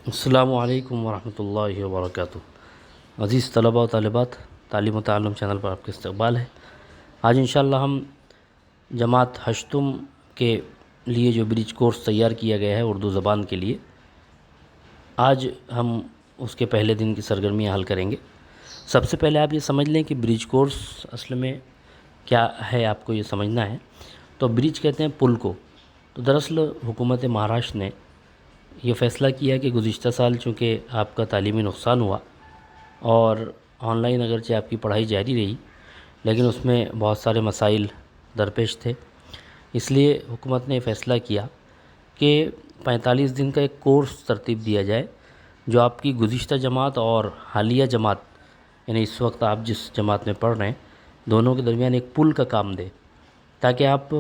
السلام علیکم ورحمۃ اللہ وبرکاتہ۔ عزیز طلباء و طالبات، تعلیم و تعلم چینل پر آپ کا استقبال ہے۔ آج انشاءاللہ ہم جماعت ہشتم کے لیے جو برج کورس تیار کیا گیا ہے اردو زبان کے لیے، آج ہم اس کے پہلے دن کی سرگرمیاں حل کریں گے۔ سب سے پہلے آپ یہ سمجھ لیں کہ برج کورس اصل میں کیا ہے، آپ کو یہ سمجھنا ہے۔ تو برج کہتے ہیں پل کو۔ تو دراصل حکومت مہاراشٹر نے یہ فیصلہ کیا کہ گزشتہ سال چونکہ آپ کا تعلیمی نقصان ہوا اور آن لائن اگرچہ آپ کی پڑھائی جاری رہی، لیکن اس میں بہت سارے مسائل درپیش تھے، اس لیے حکومت نے فیصلہ کیا کہ 45 دن کا ایک کورس ترتیب دیا جائے جو آپ کی گزشتہ جماعت اور حالیہ جماعت، یعنی اس وقت آپ جس جماعت میں پڑھ رہے ہیں، دونوں کے درمیان ایک پل کا کام دے، تاکہ آپ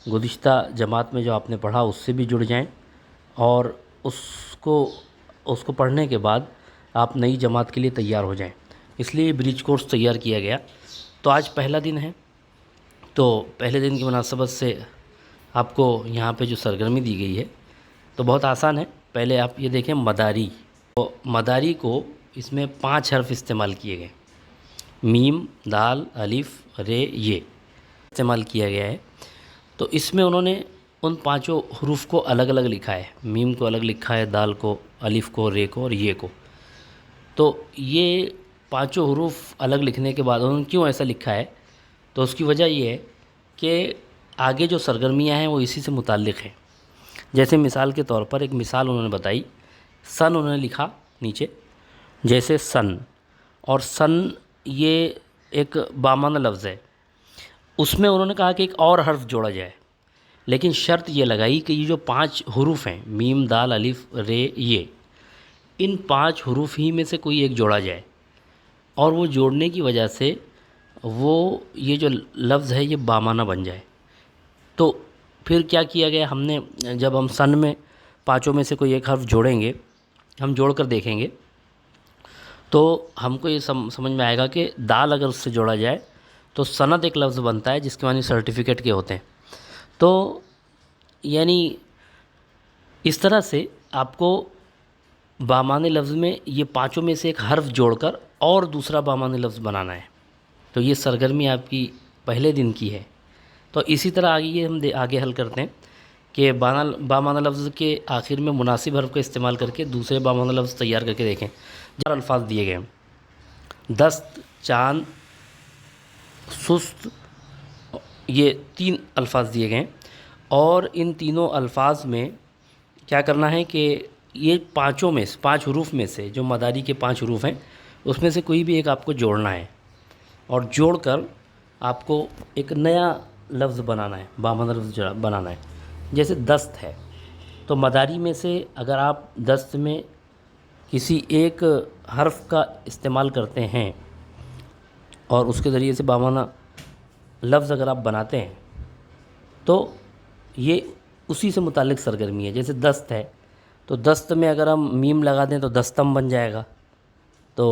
گزشتہ جماعت میں جو آپ نے پڑھا اس سے بھی جڑ جائیں اور اس کو پڑھنے کے بعد آپ نئی جماعت کے لیے تیار ہو جائیں۔ اس لیے برج کورس تیار کیا گیا۔ تو آج پہلا دن ہے، تو پہلے دن کی مناسبت سے آپ کو یہاں پہ جو سرگرمی دی گئی ہے تو بہت آسان ہے۔ پہلے آپ یہ دیکھیں مداری، تو مداری کو اس میں 5 حرف استعمال کیے گئے، میم، دال، الف، رے، یہ استعمال کیا گیا ہے۔ تو اس میں انہوں نے ان 5 حروف کو الگ الگ لکھا ہے، میم کو الگ لکھا ہے، دال کو، الف کو، رے کو اور یہ کو۔ تو یہ 5 حروف الگ لکھنے کے بعد انہوں نے کیوں ایسا لکھا ہے، تو اس کی وجہ یہ ہے کہ آگے جو سرگرمیاں ہیں وہ اسی سے متعلق ہیں۔ جیسے مثال کے طور پر ایک مثال انہوں نے بتائی، سن انہوں نے لکھا نیچے، جیسے سن، اور سن یہ ایک بامانہ لفظ ہے، اس میں انہوں نے کہا کہ ایک اور حرف جوڑا جائے، لیکن شرط یہ لگائی کہ یہ جو 5 حروف ہیں، میم، دال، الف، رے، یہ، ان 5 حروف ہی میں سے کوئی ایک جوڑا جائے، اور وہ جوڑنے کی وجہ سے وہ یہ جو لفظ ہے یہ بامانہ بن جائے۔ تو پھر کیا کیا گیا، ہم نے جب ہم سن میں 5 میں سے کوئی ایک حرف جوڑیں گے، ہم جوڑ کر دیکھیں گے تو ہم کو یہ سمجھ میں آئے گا کہ دال اگر اس سے جوڑا جائے تو سند ایک لفظ بنتا ہے جس کے معنی سرٹیفکیٹ کے ہوتے ہیں۔ تو یعنی اس طرح سے آپ کو بامعنی لفظ میں یہ 5 میں سے ایک حرف جوڑ کر اور دوسرا بامعنی لفظ بنانا ہے۔ تو یہ سرگرمی آپ کی پہلے دن کی ہے۔ تو اسی طرح آگے ہم آگے حل کرتے ہیں کہ بامعنی لفظ کے آخر میں مناسب حرف کا استعمال کر کے دوسرے بامعنی لفظ تیار کر کے دیکھیں۔ 4 الفاظ دیے گئے ہیں، دست، چاند، سست، یہ 3 الفاظ دیے گئے ہیں، اور ان تینوں الفاظ میں کیا کرنا ہے کہ یہ 5 حروف میں سے جو مداری کے 5 حروف ہیں اس میں سے کوئی بھی ایک آپ کو جوڑنا ہے، اور جوڑ کر آپ کو ایک نیا لفظ بنانا ہے، بامعنی لفظ بنانا ہے۔ جیسے دست ہے، تو مداری میں سے اگر آپ دست میں کسی ایک حرف کا استعمال کرتے ہیں اور اس کے ذریعے سے بامعنی لفظ اگر آپ بناتے ہیں تو یہ اسی سے متعلق سرگرمی ہے۔ جیسے دست ہے، تو دست میں اگر ہم میم لگا دیں تو دستم بن جائے گا، تو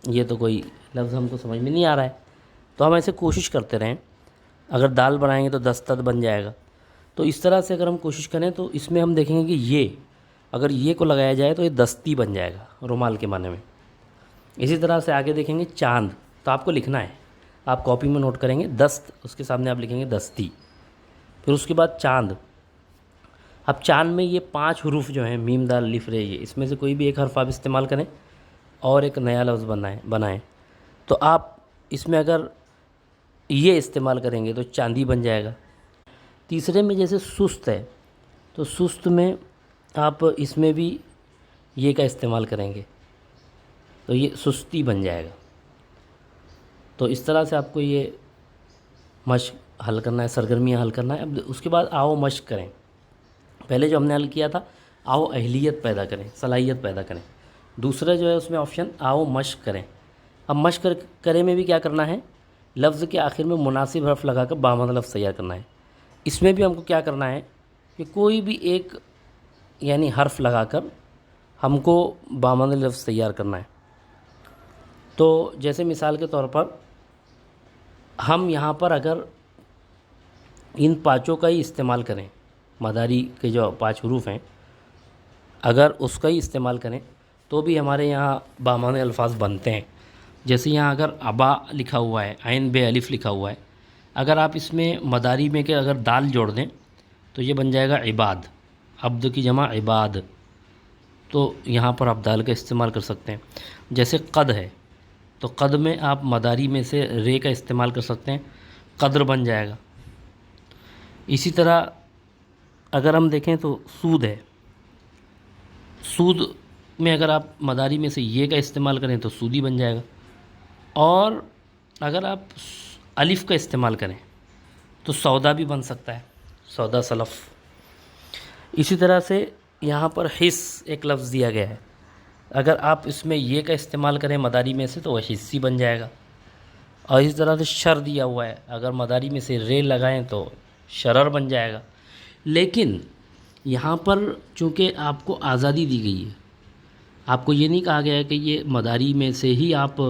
یہ تو کوئی لفظ ہم کو سمجھ میں نہیں آ رہا ہے، تو ہم ایسے کوشش کرتے رہیں۔ اگر دال بنائیں گے تو دستت بن جائے گا۔ تو اس طرح سے اگر ہم کوشش کریں تو اس میں ہم دیکھیں گے کہ یہ اگر یہ کو لگایا جائے تو یہ دستی بن جائے گا، رومال کے معنی میں۔ اسی طرح سے آگے دیکھیں گے چاند، تو آپ کو لکھنا ہے، آپ کاپی میں نوٹ کریں گے دست، اس کے سامنے آپ لکھیں گے دستی، پھر اس کے بعد چاند۔ اب چاند میں یہ 5 حروف جو ہیں، میم، دال، الف، رے، یہ، اس میں سے کوئی بھی ایک حرف آپ استعمال کریں اور ایک نیا لفظ بنائیں۔ تو آپ اس میں اگر یہ استعمال کریں گے تو چاندی بن جائے گا۔ تیسرے میں جیسے سست ہے، تو سست میں آپ اس میں بھی یہ کا استعمال کریں گے تو یہ سستی بن جائے گا۔ تو اس طرح سے آپ کو یہ مشق حل کرنا ہے، سرگرمیاں حل کرنا ہے۔ اب اس کے بعد آؤ مشق کریں۔ پہلے جو ہم نے حل کیا تھا، آؤ اہلیت پیدا کریں، صلاحیت پیدا کریں۔ دوسرا جو ہے اس میں آپشن آؤ مشق کریں۔ اب مشق کریں میں بھی کیا کرنا ہے، لفظ کے آخر میں مناسب حرف لگا کر بامعنی لفظ تیار کرنا ہے۔ اس میں بھی ہم کو کیا کرنا ہے کہ کوئی بھی ایک یعنی حرف لگا کر ہم کو بامعنی لفظ تیار کرنا ہے۔ تو جیسے مثال کے طور پر ہم یہاں پر اگر ان 5 کا ہی استعمال کریں، مداری کے جو 5 حروف ہیں اگر اس کا ہی استعمال کریں تو بھی ہمارے یہاں بامعنی الفاظ بنتے ہیں. جیسے یہاں اگر ابا لکھا ہوا ہے، عین بے الف لکھا ہوا ہے، اگر آپ اس میں مداری میں کہ اگر دال جوڑ دیں تو یہ بن جائے گا عباد، عبد کی جمع عباد. تو یہاں پر آپ دال کا استعمال کر سکتے ہیں. جیسے قد ہے تو قد میں آپ مداری میں سے رے کا استعمال کر سکتے ہیں، قدر بن جائے گا. اسی طرح اگر ہم دیکھیں تو سود ہے، سود میں اگر آپ مداری میں سے یہ کا استعمال کریں تو سودی بن جائے گا. اور اگر آپ الف کا استعمال کریں تو سودا بھی بن سکتا ہے، سودا سلف. اسی طرح سے یہاں پر حص ایک لفظ دیا گیا ہے، اگر آپ اس میں یہ کا استعمال کریں مداری میں سے تو وہ حصی بن جائے گا. اور اسی طرح سے شر دیا ہوا ہے، اگر مداری میں سے رے لگائیں تو شرر بن جائے گا. لیکن یہاں پر چونکہ آپ کو آزادی دی گئی ہے، آپ کو یہ نہیں کہا گیا ہے کہ یہ مداری میں سے ہی آپ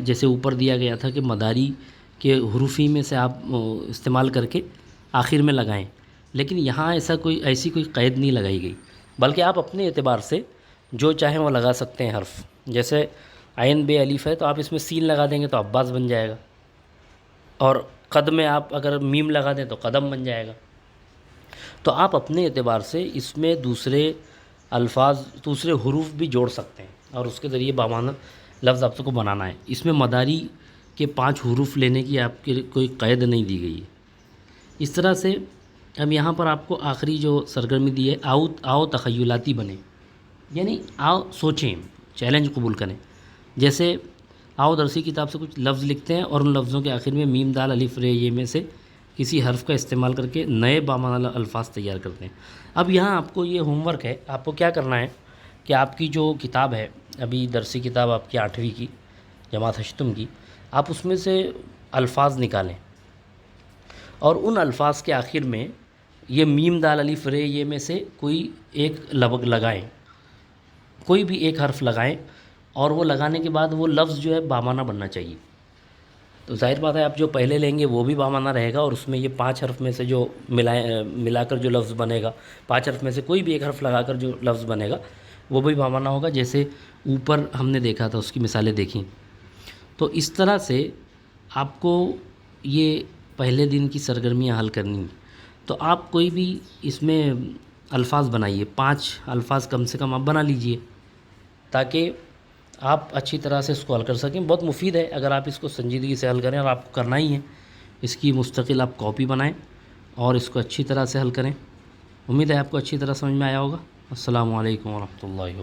جیسے اوپر دیا گیا تھا کہ مداری کے حروفی میں سے آپ استعمال کر کے آخر میں لگائیں. لیکن یہاں ایسی کوئی قید نہیں لگائی گئی، بلکہ آپ اپنے اعتبار سے جو چاہیں وہ لگا سکتے ہیں حرف. جیسے عین بے الف ہے تو آپ اس میں سین لگا دیں گے تو عباس بن جائے گا، اور قد میں آپ اگر میم لگا دیں تو قدم بن جائے گا. تو آپ اپنے اعتبار سے اس میں دوسرے الفاظ، دوسرے حروف بھی جوڑ سکتے ہیں اور اس کے ذریعے بامعنی لفظ آپ کو بنانا ہے. اس میں مداری کے 5 حروف لینے کی آپ کے کوئی قید نہیں دی گئی ہے. اس طرح سے ہم یہاں پر آپ کو آخری جو سرگرمی دی ہے، آؤ تخیلاتی بنیں، یعنی آؤ سوچیں، چیلنج قبول کریں. جیسے آؤ درسی کتاب سے کچھ لفظ لکھتے ہیں اور ان لفظوں کے آخر میں میم دال الف رے یہ میں سے کسی حرف کا استعمال کر کے نئے بامعنی الفاظ تیار کرتے ہیں. اب یہاں آپ کو یہ ہوم ورک ہے، آپ کو کیا کرنا ہے کہ آپ کی جو کتاب ہے ابھی درسی کتاب آپ کی 8ویں کی جماعت ہشتم کی، آپ اس میں سے الفاظ نکالیں اور ان الفاظ کے آخر میں یہ میم دال الف رے یہ میں سے کوئی ایک لفظ لگائیں، کوئی بھی ایک حرف لگائیں، اور وہ لگانے کے بعد وہ لفظ جو ہے بامعنی بننا چاہیے. تو ظاہر بات ہے آپ جو پہلے لیں گے وہ بھی بامعنی رہے گا، اور اس میں یہ 5 حرف میں سے جو ملا کر جو لفظ بنے گا، 5 حرف میں سے کوئی بھی ایک حرف لگا کر جو لفظ بنے گا وہ بھی بامعنی ہوگا. جیسے اوپر ہم نے دیکھا تھا، اس کی مثالیں دیکھیں. تو اس طرح سے آپ کو یہ پہلے دن کی سرگرمیاں حل کرنی ہیں. تو آپ کوئی بھی اس میں الفاظ بنائیے، 5 الفاظ کم سے کم آپ بنا لیجئے تاکہ آپ اچھی طرح سے اس کو حل کر سکیں. بہت مفید ہے اگر آپ اس کو سنجیدگی سے حل کریں، اور آپ کو کرنا ہی ہے. اس کی مستقل آپ کاپی بنائیں اور اس کو اچھی طرح سے حل کریں. امید ہے آپ کو اچھی طرح سمجھ میں آیا ہوگا. السلام علیکم ورحمۃ اللہ وبرکاتہ.